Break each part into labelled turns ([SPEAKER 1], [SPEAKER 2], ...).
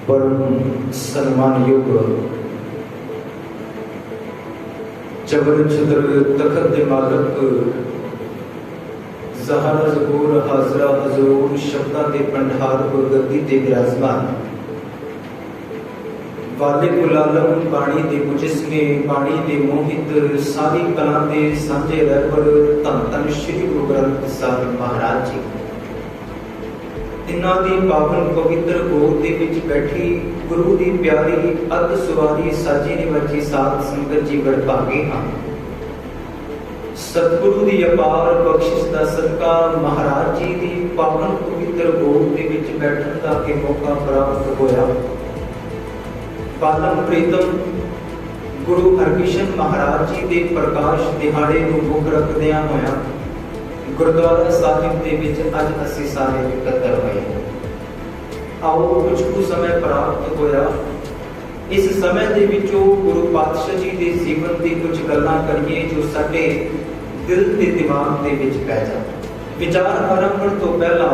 [SPEAKER 1] परम सम्मान योग जबर छत्र तखत दे मालक ज़हारा ज़बूर हाजरा हजूर शब्दां दे भंडार गुरगद्दी ते विराजमान वाले कुलालम बाणी दे मुजिस्मे बाणी दे मोहित सारी कला दे सांझे रहबर धन धन श्री गुरु ग्रंथ साहिब महाराज जी इन्हां दी पावन पवित्र गोद दे विच बैठी गुरु दी प्यारी अद सुवारी साजी निवजी साध संगत जी वडभागे हां। सतगुरु दी अपार बख्शिश दा सदका महाराज जी दी पावन पवित्र गोद दे विच बैठण दा के मौका प्राप्त होया। पालम प्रीतम गुरु हरकिशन महाराज जी दे प्रकाश दिहाड़े नूं मुख रखदियां होया गुरुद्वारा साहिब दे विच अज असीं सारे इकट्ठे होए। आओ कुछ समय प्राप्त होया इस समय दे विचों गुरु पातशाह जी दे जीवन दी कुछ गल्लां करिए जो साडे दिल ते दिमाग दे विच पै जाण। विचार आरंभण तो पहला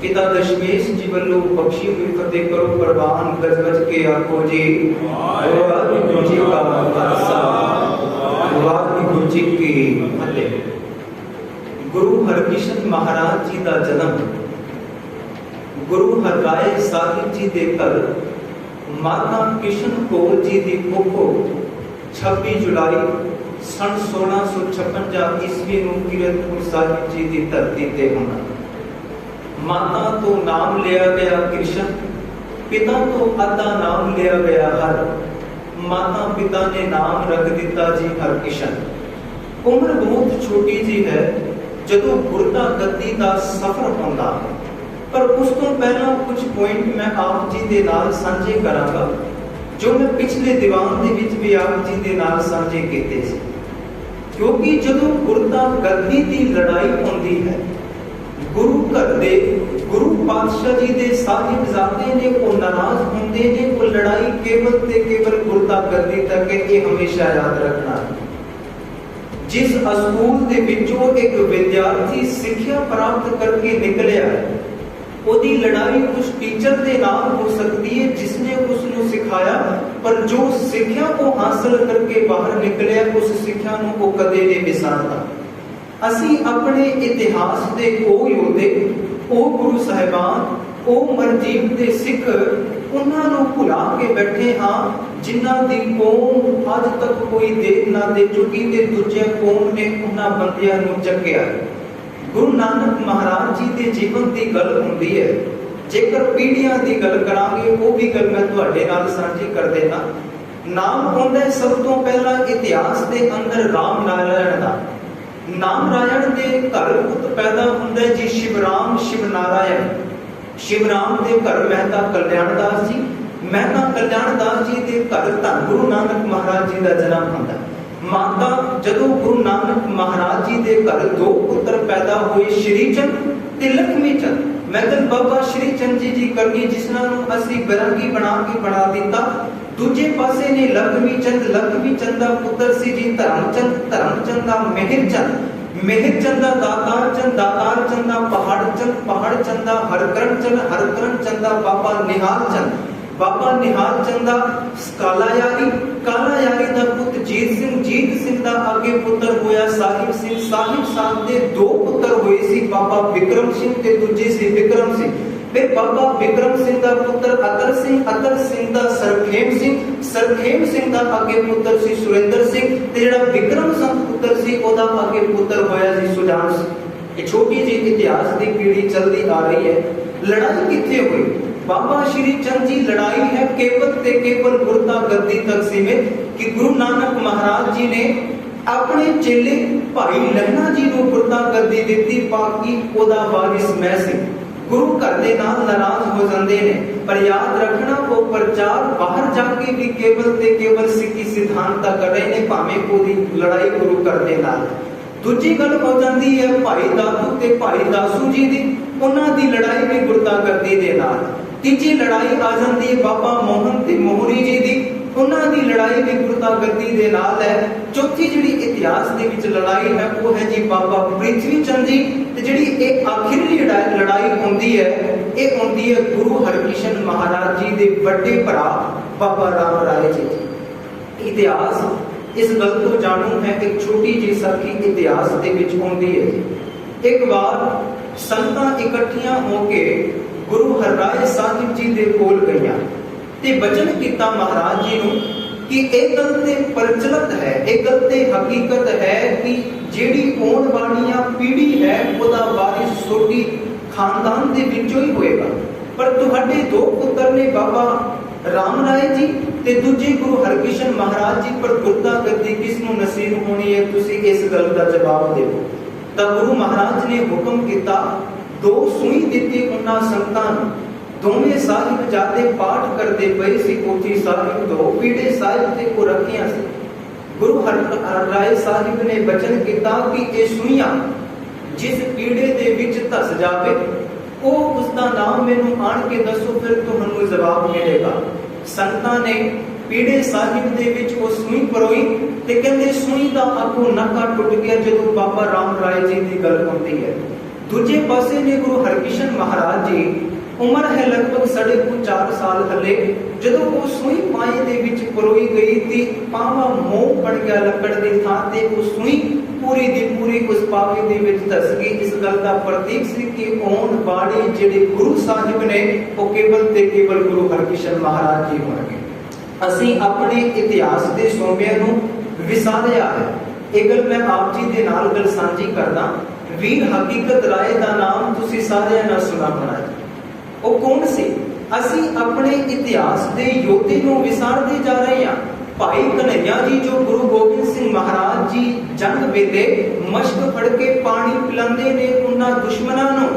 [SPEAKER 1] पिता दशमेश जी वल्लों बख्शी हुई फतेह करो प्रवान गज गज के आखो जी वाहिगुरू जी का खालसा वाहिगुरू जी की फतेह। गुरु हरकिशन महाराज जी का जन्म गुरु हरराय साहिब जी के घर माता किशन कौर जी की कुखो 26 जुलाई सन 1656 ईस्वी नूं कीरतपुर साहिब जी की धरती ते होना। माता तो नाम लिया गया कृष्ण, पिता तो अद्धा नाम लिया गया हर। माता पिता ने नाम रख दिता जी हरकिशन। उम्र बहुत छोटी जी है जदों गुरता गद्दी का सफर होंदा है, पर उस तो पहला कुछ पॉइंट मैं आप जी दे नाल सांझे करांगा जो मैं पिछले दीवान दे विच भी आप जी दे नाल सांझे कीते सी। क्योंकि जदों गुरता गद्दी दी लड़ाई होंदी है गुरु घर दे गुरु पातशाह जी दे साहिबजादे ने वो नाराज होंदे ने वो लड़ाई केवल ते केवल गुरता गद्दी तक है। ये हमेशा याद रखना है। जिस स्कूल दे विचों एक विद्यार्थी सिक्ख्या प्राप्त करके निकलिया ओदी लड़ाई उस टीचर दे नाल हो सकती है जिसने उसनु सिखाया, पर जो सिक्ख्या को हासिल करके बाहर निकलिया उस सिक्ख्या नूं वो कदे नहीं विसारदा। असी अपने इतिहास दे ओ योधे ओ गुरु साहिबान ओ मरजीत दे सिख उन्हां नूं भुला के बैठे हां जिन्हां दी कौम अज तक कोई देख ना दे चुकी ते दूजे कौम ने उन्हां बंदियां नूं चक्किया। गुरु नानक महाराज जी दे जीवन दी गल हुंदी है। जेकर पीढ़ियां दी गल करांगे वो भी गल मैं तुहाडे नाल साझी कर देना। नाम होंदा है सब तो पहला इतिहास दे अंदर राम नारायण दा। नाम रायण दे घर पुत पैदा हुंदा है जी शिवराम शिव नारायण। शिवराम दे घर मेहता कल्याण दास जी, मेहता कल्याण दास जी दे घर धन गुरु नानक महाराज जी का जन्म होंदा। माता जदों गुरु नानक महाराज जी दे घर दो पुत्र पैदा हुए श्री चंद ते लक्ष्मी चंद। मैदन बाबा श्री चंद जी करनी जिसना नूं असीं बिरंगी बना के बना दिता। दूजे पासे ने लक्ष्मी चंद दा पुत्र सी जी धर्मचंद दा मेहर चंद दा दातार चंद दा पहाड़ चंद दा हरकरण चंद दा बाबा निहाल चंद दा काला यारी दा पुत्र जीत सिंह दा आगे पुत्र होया साहिब साहब दे दो पुत्र होए सी बाबा विक्रम सिंह ते दूजे सी विक्रम सिंह। फिर बाबा विक्रम सिंह दा पुत्र अतर सिंह दा सरखेम सिंह दा आगे पुत्र सी सुरेंद्र सिंह ते जेड़ा विक्रम सिंह पुत्र सी ओदा आगे पुत्र होया जी सुजान सिंह। ये छोटी जी इतिहास दी पीढ़ी चलती आ रही है। लड़ाई किथे हुई? बाबा श्री चंद जी लड़ाई है केवल ते केवल गुरता गद्दी तक सीमित कि गुरु नानक महाराज जी ने अपने चेले भाई लहना जी नूं गुरता गद्दी दित्ती बाकी ओदा वारिस मैं सी। गुरु घर दे नाल नाराज हो जांदे ने, पर याद रखना वो प्रचार बाहर जाके भी केवल ते केवल सिक्खी सिद्धांत दा कर रहे ने भावें कोई लड़ाई गुरु घर दे नाल। दूजी गल हो जाती है भाई दादू ते भाई दासू जी दी, उन्हां दी लड़ाई भी गुरता गद्दी दे नाल। तीजी लड़ाई आ जाती है बाबा मोहन ते मोहरी जी दी, उन्हां दी लड़ाई भी गुरता गद्दी दे नाल है। चौथी जिहड़ी इतिहास दे विच लड़ाई है वो है जी बाबा पृथ्वी चंद जी ते जिहड़ी एक आखिरी लड़ाई होंदी है ये आती है गुरु हरकृष्ण महाराज जी के बड़े भरा बाबा राम राय जी। इतिहास इस गल तो जानू है, एक छोटी जी साखी इतिहास के विच आती है। एक बार संगतां इकट्ठियां होके गुरु हरराय साहिब जी दे कोल गईयां ते वचन कीता महाराज जी नूं कि एक गल ते प्रचलित है, एक गल ते हकीकत है कि जेड़ी आउण वाली पीढ़ी है ओदा वारिस छोटी खानदान दे विचों ही होएगा, पर तुहाडे दो पुत्र ने बाबा राम राय जी ते दूजे गुरु हरकृष्ण महाराज जी, पर गुरता गद्दी किस नूं नसीब होनी है, तुसी इस गल दा जवाब देवो। तां गुरु महाराज ने हुक्म कीता, दो सूई दित्ती उन्हां संगतां नूं। दोवें साहिब जाते पाठ करते पे सी, पोथी साहिब दो पीढ़े साहिब ते को रखियां सी। गुरु हरराय साहिब ने वचन किया कि ये सुनिया जिस पीढ़े दे विच धस जावे ओ उसका नाम मैनू आण के दसो, फिर तुहानू जवाब मिलेगा। संगतां ने पीढ़े साहिब दे विच ओ सुई परोई ते कहंदे सुई दा आखो नका टुट गया जदों बाबा राम राय जी दी गल होंदी है। दूजे पासे ने गुरु हरकृष्ण महाराज जी, उम्र है लगभग 4.5 साल हले, जदों वो सुई पाए दे विच परोई गई थी, पावा मोह बन गया लकड़ दी थां ते वो सुई पूरी दी पूरी उस पावे दे विच धस गई। इस गल दा प्रतीक सी कि आउण वाले जेड़े गुरु साहिब ने वो केवल ते केवल गुरु हरकृष्ण महाराज जी होणगे। ਅਸੀਂ अपने इतिहास के सोमिਆਂ ਨੂੰ विसारिया है। ਇਹ ਗੱਲ मैं आप जी ਦੇ ਨਾਲ ਗੱਲ ਸਾਂਝੀ ਕਰਦਾ। वीर हकीकत राय ਦਾ नाम ਤੁਸੀਂ ਸਾਰਿਆਂ ਨੇ ਸੁਣਾ ਹੋਣਾ ਹੈ। ਉਹ ਕੌਣ ਸੀ? ਅਸੀਂ ਆਪਣੇ ਇਤਿਹਾਸ ਦੇ ਯੋਧੇ ਨੂੰ ਵਿਸਾਰਦੇ ਜਾ ਰਹੇ ਹਾਂ। ਭਾਈ ਕਨ੍ਹਈਆ ਜੀ ਜੋ ਗੁਰੂ ਗੋਬਿੰਦ ਸਿੰਘ ਮਹਾਰਾਜ ਜੀ ਜੰਗ ਵੇਲੇ ਮਸ਼ਕ ਫੜ ਕੇ ਪਾਣੀ ਪਿਲਾਉਂਦੇ ਨੇ ਉਹਨਾਂ ਦੁਸ਼ਮਣਾਂ ਨੂੰ,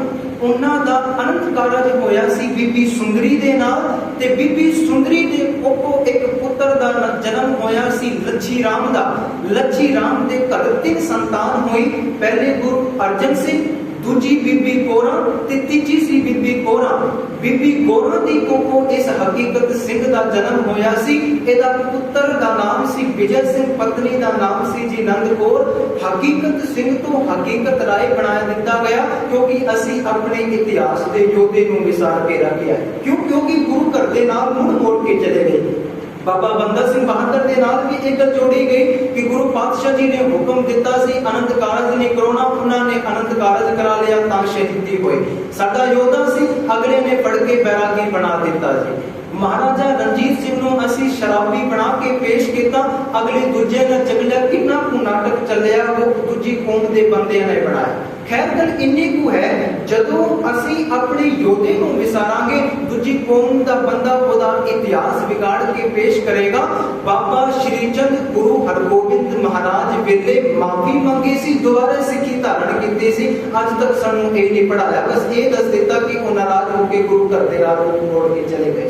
[SPEAKER 1] ਉਹਨਾਂ ਦਾ ਅਨੰਤ ਕਾਰਜ ਹੋਇਆ ਸੀ ਬੀਬੀ ਸੁੰਦਰੀ ਦੇ ਨਾਲ, ਤੇ ਬੀਬੀ ਸੁੰਦਰੀ ਦੇ ਕੋਲੋਂ ਇੱਕ ਪੁੱਤਰ ਦਾ ਜਨਮ ਹੋਇਆ ਸੀ ਲੱਛੀ ਰਾਮ ਦਾ। ਲੱਛੀ ਰਾਮ ਦੇ ਘਰ 3 ਸੰਤਾਨ ਹੋਈ, ਪਹਿਲੇ ਗੁਰੂ ਅਰਜਨ ਸਿੰਘ, दूजी बीबी कोरा ते तीजी सी बीबी कोरा। बीबी कोरा दी कोको इस हकीकत सिंह दा जन्म होया सी। एदा पुत्र दा नाम सी विजय सिंह, पत्नी दा नाम सी जी नंद कौर। हकीकत सिंह तो हकीकत राय बनाया दिता गया क्योंकि असी अपने इतिहास दे योद्धे नूं विसार के रखिया। क्यों? क्योंकि गुरु घर दे नाल मुड़ मोड़ के चले गए। बाबा बंदा सिंह बहादुर के नाल भी एक गल जोड़ी गई कि गुरु पातशाह जी ने हुक्म दिता सी अनंत कारज नहीं कराना, उन्होंने अनंत कारज करा लिया तां शहीदी होई। साडा योद्धा सी, अगले ने फड़ के बैरागी बना दिता जी। महाराजा रणजीत सिंह नूं असी शराबी बना के पेश किया, अगले दूजे ने चगलिया। कितना कु नाटक चलिया वो दूजी कौम के बंदे ने बनाया। खैर गल इन्नी कु है, जदों असी अपने योद्धे नूं विसारांगे दूजी कौम दा बंदा ओदा इतिहास बिगाड़ के पेश करेगा। बाबा श्री चंद गुरु हरगोबिंद महाराज वेले माफी मंगी सी, दोबारा सिक्खी धारण कीती सी। अज तक सानू ये नहीं पढ़ाया, बस ये दस दिता कि वो नाराज होकर गुरु घर दे राह मोड़ के चले गए।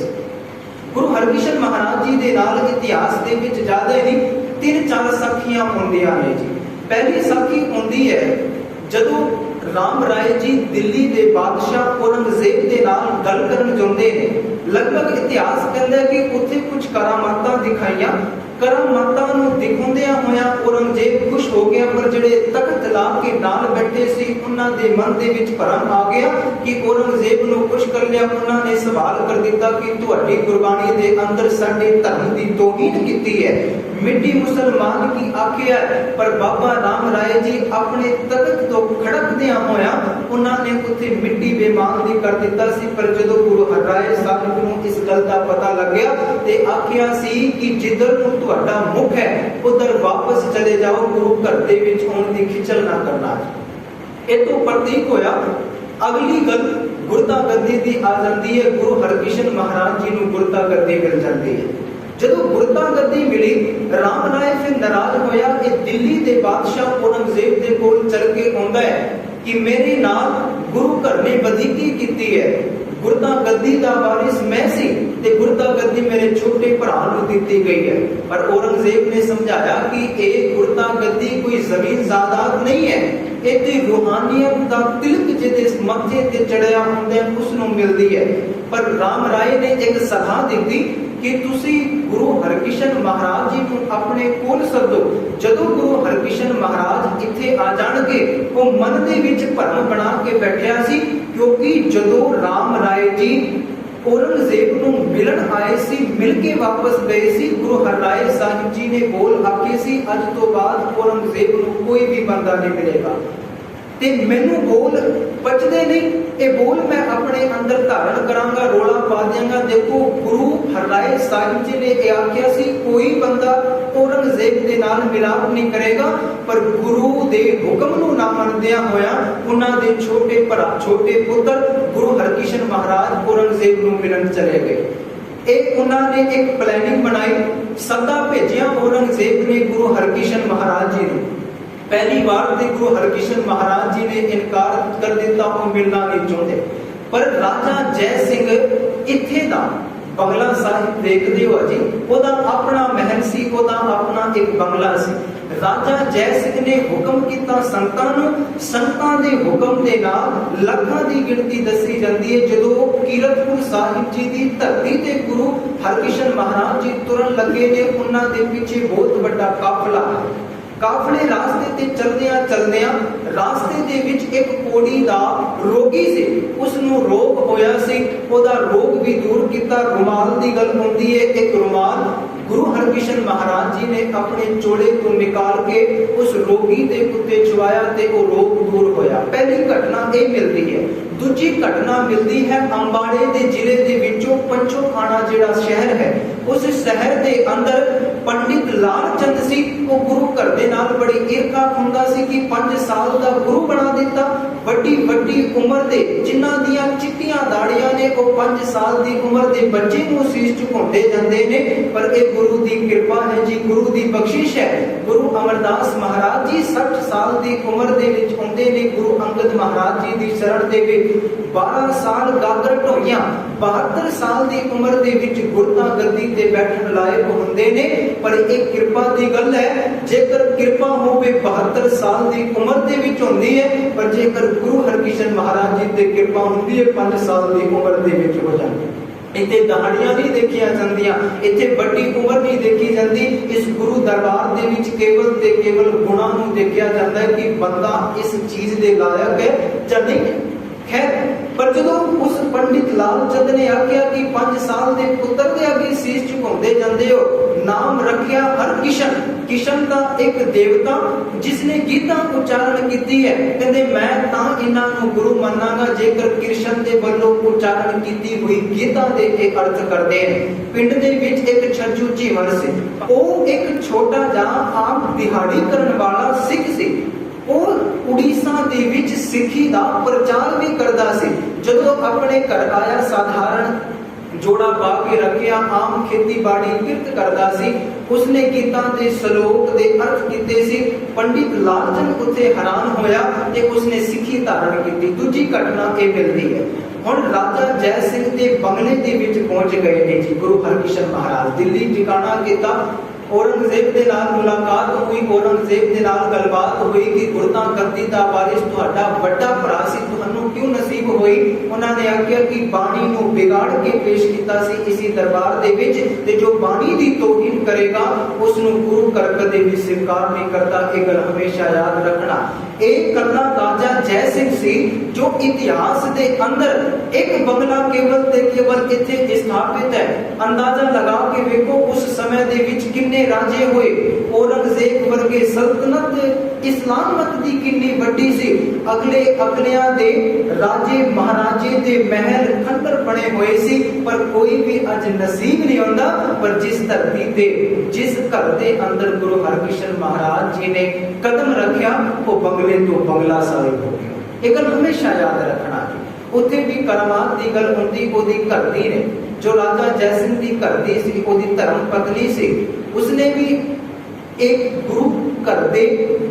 [SPEAKER 1] गुरु हरकृष्ण महाराज जी दे नाल इतिहास दे विच ज्यादा नहीं 3-4 साखियां होंदियां ने जी। पहली साखी होंदी है जदों राम राय जी दिल्ली के बादशाह औरंगजेब के नाल गल करन जांदे ने। लगभग इतिहास कहता है कि उत्थे कुछ करामातां दिखाईयां। करामातां नूं दिखाउंदियां होया औरंगजेब खुश हो गया, पर जिहड़े तख्त ला के नाल बैठे सी उन्हां दे मन दे विच भरम आ गया कि औरंगजेब नूं खुश कर लिया। उन्हां ने सवाल कर दिता कि तुहाडी कुर्बानी दे अंदर साडे धर्म दी तौहीन कीती है, मिट्टी मुसलमान की आखिया। पर बाबा राम राय जी अपने तख्त तो खड़कदियां होया उन्होंने उत्थे मिट्टी बेमान दी कर दिता सी। पर जदों गुरु हरराय साहिब नूं इस गल दा पता लग्या ते आखिया सी कि जिधर नूं तुहाडा मुख है उधर वापस चले जाओ, गुरु घर दे विच आउण दी खिचल ना करना। इह तो प्रतीक होया। अगली गल गुरता गद्दी दी आ जांदी है। गुरु हरकृष्ण महाराज जी नूं गुरता गद्दी मिल जाती है। जदों गुरता गद्दी मिली, राम राय फिर नाराज होया। ये दिल्ली के बादशाह औरंगजेब के कोल चल के आंदा है कि मेरे नाल गुरु घर ने वधीकी कीती है, गुरता गद्दी दा वारिस मैं सी ते गुरता गद्दी मेरे छोटे भरा नूं दित्ती गई है। पर औरंगजेब ने समझाया कि ये गुरता गद्दी कोई जमीन जायदाद नहीं है, ये ते रूहानियत दा तिलक जिहदे मत्थे ते चढ़िया हुंदा है उस नूं मिलदी है। पर राम राय ने एक सलाह दी कि तुसी गुरु हरकृष्ण महाराज जी को अपने कोल सदो। जदों गुरु हरकृष्ण महाराज इत्थे आ जाणगे, वो मन दे विच भरम बना के बैठिया सी, क्योंकि जदों राम राय जी औरंगजेब को मिलन आए सी, मिल के वापस गए सी, गुरु हरराय साहिब जी ने बोल आखे सी, अज तो बाद औरंगजेब को कोई भी बंदा नहीं मिलेगा ते मैनू बोल बचदे नहीं, ये बोल मैं अपने अंदर धारण करांगा, रोला पा देंगा। देखो गुरु हरराय साहिब जी ने आख्या सी कोई बंदा औरंगजेब दे नाल मिलाप नहीं करेगा, पर गुरु दे हुक्म नूं ना मनदिया होया उन्हां दे छोटे भरा छोटे पुत्र गुरु हरकृष्ण महाराज औरंगजेब नूं मिलन चले गए। एक उन्होंने एक प्लानिंग बनाई, सदा भेजिया औरंगजेब ने गुरु हरकृष्ण महाराज जी ने। पहली बार ते गुरु हरकृष्ण महाराज जी ने इनकार कर दिता, वो मिलना नहीं चाहते। पर राजा जय सिंह इत्थे दा बंगला साहिब देखदे हो जी, ओदा अपना महल सी, ओदा अपना एक बंगला सी। राजा जय सिंह ने हुक्म किया संतां नूं, संतां दे हुक्म दे नाल लाखां दी गिनती दसी जांदी है। जदों कीरतपुर साहिब जी दी धरती ते गुरु हरकृष्ण महाराज जी तुरन लगे ने, उन्हां दे पीछे बहुत बड़ा काफला है। काफले रास्ते ते चलदियां रास्ते दे विच एक कोड़ी दा रोगी सी, उसनूं रोग होया सी, ओदा रोग भी दूर किया। रुमाल दी गल हुंदी है, एक रुमाल गुरु हरकृष्ण महाराज जी ने अपने चोले को निकाल के उस रोगी दे उत्ते चवाया ते वो रोग दूर होया। पहली घटना ये मिलती है। दूजी घटना मिलती है अंबाड़े दे जिले दे विचों पंचो खाना जिहड़ा शहर है, उस शहर दे अंदर पंडित लाल चंद सी, वो गुरु घर दे नाल बड़ी ईर्खा हुंदा सी कि 5 साल दा गुरु बना दिता। बड़ी बड़ी उम्र दे जिन्हां दियां चिट्टियां दाड़ियां ने, वो 5 साल दी उम्र दे बच्चे नूं शीश झुकाउंदे जांदे ने। पर ये गुरु दी कृपा है जी, गुरु दी बख्शिश है। गुरु अमरदास महाराज जी 60 साल दी उम्र दे विच आउंदे ने गुरु अंगद महाराज जी दी शरण दे विच। 12 साल गागर ढोइयां, 72 साल दी उम्र दे विच गुरता गद्दी ते बैठण लायक हुंदे ने। पर एक कृपा दी गल है, जेकर कृपा होवे 72 साल दी उम्र दे विच हुंदी है, पर जेकर गुरु हरकृष्ण महाराज जी ते कृपा हुंदी है 5 साल दी उम्र दे विच हो जांदी। इत्थे दहाड़ियां नहीं देखिया जांदियां, इत्थे बड़ी उम्र नहीं देखी जाती। इस गुरु दरबार दे विच केवल ते केवल गुणां नूं देखिया जाता है कि बंदा इस चीज दे लायक है जां नहीं। खैर, पर जदों उस पंडित लाल चंद ने आख्या कि 5 साल दे पुत्र दे अगे शीश झुकाउंदे जांदे हो, नाम रखिया हरकृष्ण। कृष्ण का एक देवता जिसने गीता उच्चारण कीती है, कहंदे मैं तां इन्हां नूं गुरु मनांगा जेकर कृष्ण दे वल्लों उच्चारण कीती हुई गीता दे एक अर्थ करदे हैं। पिंड दे विच एक छज्जू जीवन सी, ਉਹ एक छोटा जिहा आम दिहाड़ी करन वाला सिख सी। ਉਹ उड़ीसा दे विच सिखी दा प्रचार भी करदा सी। जदों अपने घर आया साधारण जोड़ा पा के रखिया, आम खेतीबाड़ी किरत करदा सी। उसने गीता दे श्लोक दे अर्थ कीते सी। पंडित लालचंद उत्थे हैरान होया ते उसने सिखी धारण कीती। दूजी घटना ये मिलती है, हुण राजा जय सिंह दे बंगले दे विच पहुंच गए ने जी गुरु हरकृष्ण महाराज। दिल्ली ठिकाना कीता, औरंगजेब दे नाल मुलाकात हुई, औरंगजेब दे नाल गलबात हुई कि गुरता गद्दी दा वारिस तुहाडा बड़ा भरा सी, तुहानू क्यों नसीब होई। उन्हां ने आख्या कि बाणी नू बिगाड़ के पेश कीता सी इसी दरबार दे विच, ते जो बाणी दी तौहीन करेगा उस नू गुरु कर कदे भी स्वीकार नहीं करता। ये गल हमेशा याद रखना। एक कल्ला राजा जय सिंह सी जो इतिहास दे अंदर एक बंगला केवल ते केवल इत्थे स्थापित है। अंदाजा लगा के वेखो उस समय दे विच किन्ने राजे हुए। औरंगजेब वर्गे सल्तनत इस्लाम मत दी किन्नी वड्डी सी। अगले अगलियां दे राजे महाराजे दे महल खंडर बने हुए सी, पर कोई भी अज नसीब नहीं होंदा। पर जिस धरती ते जिस घर दे अंदर गुरु हरकृष्ण महाराज जी ने कदम रखिया, वो बंगले तो बंगला साहिब हो गया। एक गल हमेशा याद रखना, उत्थे भी करामात दी गल हुंदी। ओदी घर दी ने जो राजा जय सिंह दी घर दी सी, ओदी धर्म पत्नी सी, उसने भी एक गुरु घर दे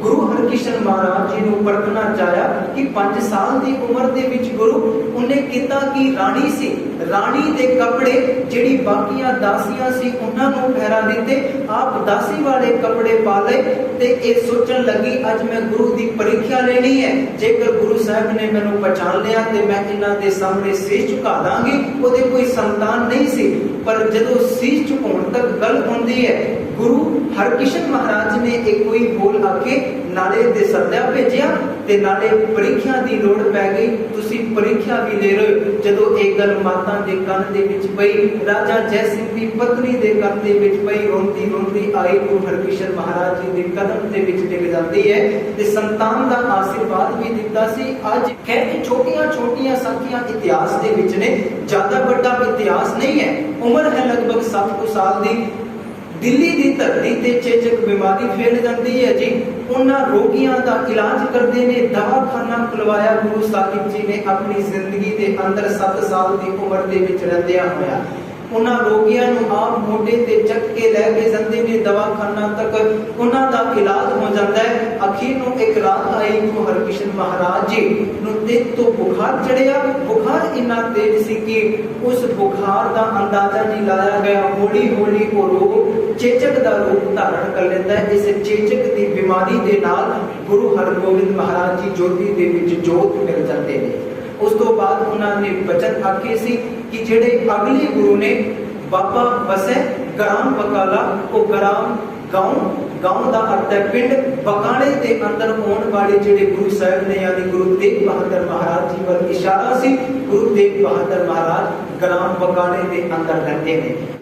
[SPEAKER 1] गुरु हरकृष्ण महाराज जी ਨੂੰ ਪਰਖਣਾ ਚਾਹਿਆ ਕਿ 5 ਸਾਲ ਦੀ ਉਮਰ ਦੇ ਵਿੱਚ ਗੁਰੂ ਉਹਨੇ ਕੀਤਾ ਕਿ ਰਾਣੀ ਸੀ, ਰਾਣੀ ਦੇ ਕੱਪੜੇ ਜਿਹੜੀ ਬਾਕੀਆਂ ਦਾਸੀਆਂ ਸੀ ਉਹਨਾਂ ਨੂੰ ਪਹਿਰਾ ਦਿੱਤੇ, ਆਪ ਦਾਸੀ ਵਾਲੇ ਕੱਪੜੇ ਪਾ ਲਏ ਤੇ ਇਹ ਸੋਚਣ ਲੱਗੀ ਅੱਜ ਮੈਂ ਗੁਰੂ ਦੀ ਪ੍ਰੀਖਿਆ ਲੈਣੀ ਹੈ। ਜੇਕਰ ਗੁਰੂ ਸਾਹਿਬ ਨੇ ਮੈਨੂੰ ਪਛਾਣ ਲਿਆ ਤੇ ਮੈਂ ਇਹਨਾਂ ਦੇ ਸਾਹਮਣੇ ਸੀਸ ਝੁਕਾ ਦਾਂਗੀ। ਉਹਦੇ ਕੋਈ ਸੰਤਾਨ ਨਹੀਂ ਸੀ, ਪਰ ਜਦੋਂ ਸੀਸ ਝੁਕਾਉਣ ਤੱਕ ਗੱਲ ਹੁੰਦੀ ਹੈ ਗੁਰੂ ਹਰਕ੍ਰਿਸ਼ਨ ਮਹਾਰਾਜ ਨੇ ਇੱਕ ਕੋਈ ਬੋਲ ਆ ਕੇ ਨਾਲੇ ਤੇ ਸੱਦਿਆ ਭੇਜਿਆ ਤੇ ਨਾਲੇ ਪ੍ਰੀਖਿਆ ਦੀ ਲੋੜ ਪੈ ਗਈ। ਤੁਸੀਂ ਪ੍ਰੀਖਿਆ ਵੀ ਲੈ ਰਹੇ ਹੋ। ਜਦੋਂ ਇਹ ਗੱਲ ਮਾਤਾ ਦੇ ਕੰਨ ਦੇ ਵਿੱਚ ਪਈ, ਰਾਜਾ ਜੈ ਸਿੰਘ ਦੀ ਪਤਨੀ ਦੇ ਕੰਨ ਦੇ ਵਿੱਚ ਪਈ, ਰੋਂਦੀ ਰੋਂਦੀ ਆਈ ਗੁਰੂ ਹਰਕ੍ਰਿਸ਼ਨ ਮਹਾਰਾਜ ਜੀ ਦੇ ਕਦਮ ਦੇ ਵਿੱਚ ਡਿੱਗ ਜਾਂਦੀ ਹੈ ਤੇ ਸੰਤਾਨ ਦਾ ਆਸ਼ੀਰਵਾਦ ਵੀ ਦਿੱਤਾ ਸੀ। ਅੱਜ ਕਹਿੰਦੇ ਛੋਟੀਆਂ ਛੋਟੀਆਂ ਸੰਖਿਆ ਇਤਿਹਾਸ ਦੇ ਵਿੱਚ ਨੇ, ਜ਼ਿਆਦਾ ਵੱਡਾ ਇਤਿਹਾਸ ਨਹੀਂ ਹੈ। ਉਮਰ ਹੈ ਲਗਭਗ 7 ਸਾਲ ਦੀ। ਦਿੱਲੀ ਦੀ ਧਰਤੀ ਤੇ ਚੇਚਕ ਬਿਮਾਰੀ ਫੈਲ ਜਾਂਦੀ ਹੈ ਜੀ। ਉਹਨਾਂ ਰੋਗੀਆਂ ਦਾ ਇਲਾਜ ਕਰਦੇ ਨੇ, ਦਵਾਖਾਨਾ ਖੁਲਵਾਇਆ ਗੁਰੂ ਸਾਹਿਬ ਜੀ ਨੇ ਆਪਣੀ ਜ਼ਿੰਦਗੀ ਦੇ ਅੰਦਰ 7 ਸਾਲ ਦੀ ਉਮਰ ਦੇ ਵਿੱਚ ਰਹਿੰਦਿਆਂ ਹੋਇਆ। ਉਹਨਾਂ ਰੋਗੀਆਂ ਨੂੰ ਆਪ ਮੋਢੇ ਤੇ ਚੱਕ ਕੇ ਲੈ ਕੇ ਜਾਂਦੇ ਨੇ ਦਵਾਖਾਨਾ ਤੱਕ, ਉਹਨਾਂ ਦਾ ਇਲਾਜ ਹੋ ਜਾਂਦਾ ਹੈ। ਅਖੀਰ ਨੂੰ ਇੱਕ ਰਾਤ ਆਈ ਗੁਰੂ ਹਰਕ੍ਰਿਸ਼ਨ ਮਹਾਰਾਜ ਜੀ ਨੂੰ ਤੇਜ਼ ਤੋਂ ਬੁਖਾਰ ਚੜਿਆ। ਬੁਖਾਰ ਇੰਨਾ ਤੇਜ਼ ਸੀ ਕਿ ਉਸ ਬੁਖਾਰ ਦਾ ਅੰਦਾਜ਼ਾ ਨਹੀਂ ਲਾਇਆ ਗਿਆ। ਹੌਲੀ ਹੌਲੀ ਉਹ ਰੋਗ ਚੇਚਕ ਦਾ ਰੂਪ ਧਾਰਨ ਕਰ ਲੈਂਦਾ ਹੈ। ਇਸ ਚੇਚਕ ਦੀ ਬਿਮਾਰੀ ਦੇ ਨਾਲ ਗੁਰੂ ਹਰਗੋਬਿੰਦ ਮਹਾਰਾਜ ਜੀ ਜੋਤੀ ਦੇ ਵਿੱਚ ਜੋਤ ਮਿਲ ਜਾਂਦੇ ਨੇ। ਉਸ ਤੋਂ ਬਾਅਦ ਉਹਨਾਂ ਨੇ ਬਚਨ ਆਖੇ ਸੀ ਕਿ ਜਿਹੜੇ ਅਗਲੇ ਗੁਰੂ ਨੇ ਬਾਬਾ ਵਸੈ ਗ੍ਰਾਮ ਬਕਾਲਾ, ਉਹ ਗ੍ਰਾਮ ਗਾਉਂ ਦਾ ਅਰਥ ਹੈ ਪਿੰਡ, ਬਕਾਲੇ ਦੇ ਅੰਦਰ ਆਉਣ ਵਾਲੇ ਜਿਹੜੇ ਗੁਰੂ ਸਾਹਿਬ ਨੇ ਯਾਨੀ ਗੁਰੂ ਤੇਗ ਬਹਾਦਰ ਮਹਾਰਾਜ ਜੀ ਵੱਲ ਇਸ਼ਾਰਾ ਸੀ। ਗੁਰੂ ਤੇਗ ਬਹਾਦਰ ਮਹਾਰਾਜ ਗ੍ਰਾਮ ਬਕਾਲੇ ਦੇ ਅੰਦਰ ਰਹਿੰਦੇ ਨੇ।